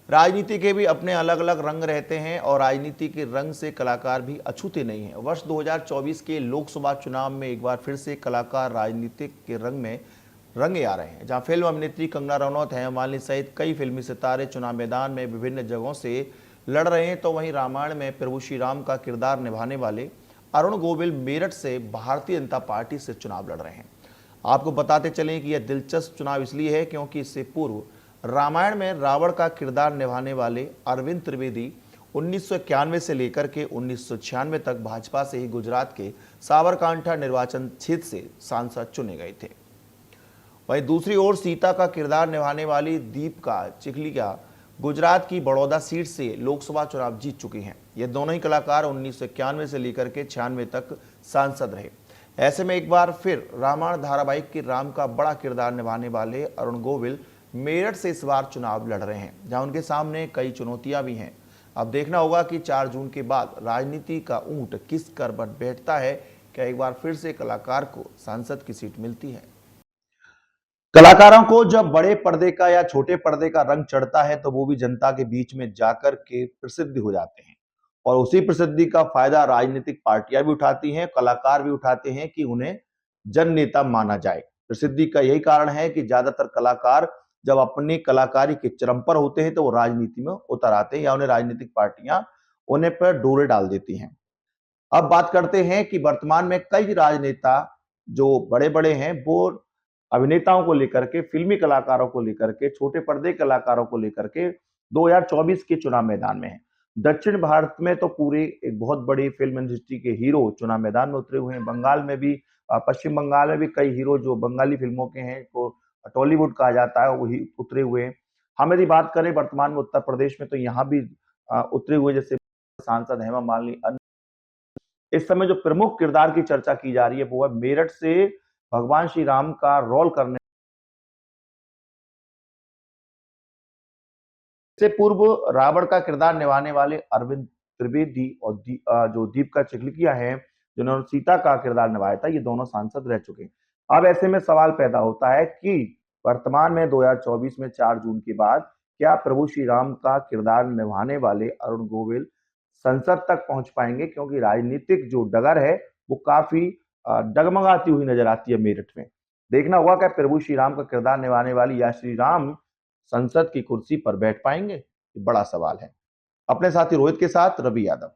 राजनीति के भी अपने अलग अलग रंग रहते हैं और राजनीति के रंग से कलाकार भी अछूते नहीं हैं। वर्ष 2024 के लोकसभा चुनाव में एक बार फिर से कलाकार राजनीतिक के रंग में रंगे आ रहे हैं, जहां फिल्म अभिनेत्री कंगना रनौत, हेमा मालिनी सहित कई फिल्मी सितारे चुनाव मैदान में विभिन्न जगहों से लड़ रहे हैं। तो वहीं रामायण में प्रभु श्री राम का किरदार निभाने वाले अरुण गोविल मेरठ से भारतीय जनता पार्टी से चुनाव लड़ रहे हैं। आपको बताते चलें कि यह दिलचस्प चुनाव इसलिए है क्योंकि इससे पूर्व रामायण में रावण का किरदार निभाने वाले अरविंद त्रिवेदी 1991 से लेकर के 1996 तक भाजपा से ही गुजरात के साबरकांठा निर्वाचन क्षेत्र से सांसद चुने गए थे। वहीं दूसरी ओर सीता का किरदार निभाने वाली दीपिका चिखलिया गुजरात की बड़ौदा सीट से लोकसभा चुनाव जीत चुकी हैं। ये दोनों ही कलाकार 1991 से लेकर के 96 तक सांसद रहे। ऐसे में एक बार फिर रामायण धारावाहिक के राम का बड़ा किरदार निभाने वाले अरुण गोविल मेरठ से इस बार चुनाव लड़ रहे हैं, जहां उनके सामने कई चुनौतियां भी हैं। अब देखना होगा कि 4 जून के बाद राजनीति का ऊंट किस करवट बैठता है। क्या एक बार फिर से कलाकार को सांसद की सीट मिलती है? कलाकारों को जब बड़े पर्दे का या छोटे पर्दे का रंग चढ़ता है तो वो भी जनता के बीच में जाकर के प्रसिद्ध हो जाते हैं और उसी प्रसिद्धि का फायदा राजनीतिक पार्टियां भी उठाती हैं, कलाकार भी उठाते हैं कि उन्हें जन नेता माना जाए। प्रसिद्धि का यही कारण है कि ज्यादातर कलाकार जब अपनी कलाकारी के चरम पर होते हैं तो वो राजनीति में उतर आते हैं या उन्हें राजनीतिक पार्टियां उन्हें पर डोरे डाल देती हैं। अब बात करते हैं कि वर्तमान में कई राजनेता जो बड़े बड़े हैं वो अभिनेताओं को लेकर के, फिल्मी कलाकारों को लेकर के, छोटे पर्दे कलाकारों को लेकर के 2024 के चुनाव मैदान में है। दक्षिण भारत में तो पूरी एक बहुत बड़ी फिल्म इंडस्ट्री के हीरो चुनाव मैदान में उतरे हुए हैं। बंगाल में भी, पश्चिम बंगाल में भी कई हीरो जो बंगाली फिल्मों के हैं, को टॉलीवुड कहा जाता है, वही उतरे हुए हैं। हम यदि बात करें वर्तमान में उत्तर प्रदेश में, तो यहाँ भी उतरे हुए जैसे सांसद हेमा मालिनी, इस समय जो प्रमुख किरदार की चर्चा की जा रही है वो है मेरठ से भगवान श्री राम का रोल करने से पूर्व रावण का किरदार निभाने वाले अरविंद त्रिवेदी और जो दीपिका चिखलिया हैं, जिन्होंने सीता का किरदार निभाया था, ये दोनों सांसद रह चुके हैं। अब ऐसे में सवाल पैदा होता है कि वर्तमान में 2024 में 4 जून के बाद क्या प्रभु श्री राम का किरदार निभाने वाले अरुण गोविल संसद तक पहुंच पाएंगे, क्योंकि राजनीतिक जो डगर है वो काफी डगमगाती हुई नजर आती है मेरठ में। देखना होगा कि प्रभु श्री राम का किरदार निभाने वाली या श्री राम संसद की कुर्सी पर बैठ पाएंगे, ये बड़ा सवाल है। अपने साथी रोहित के साथ रवि यादव।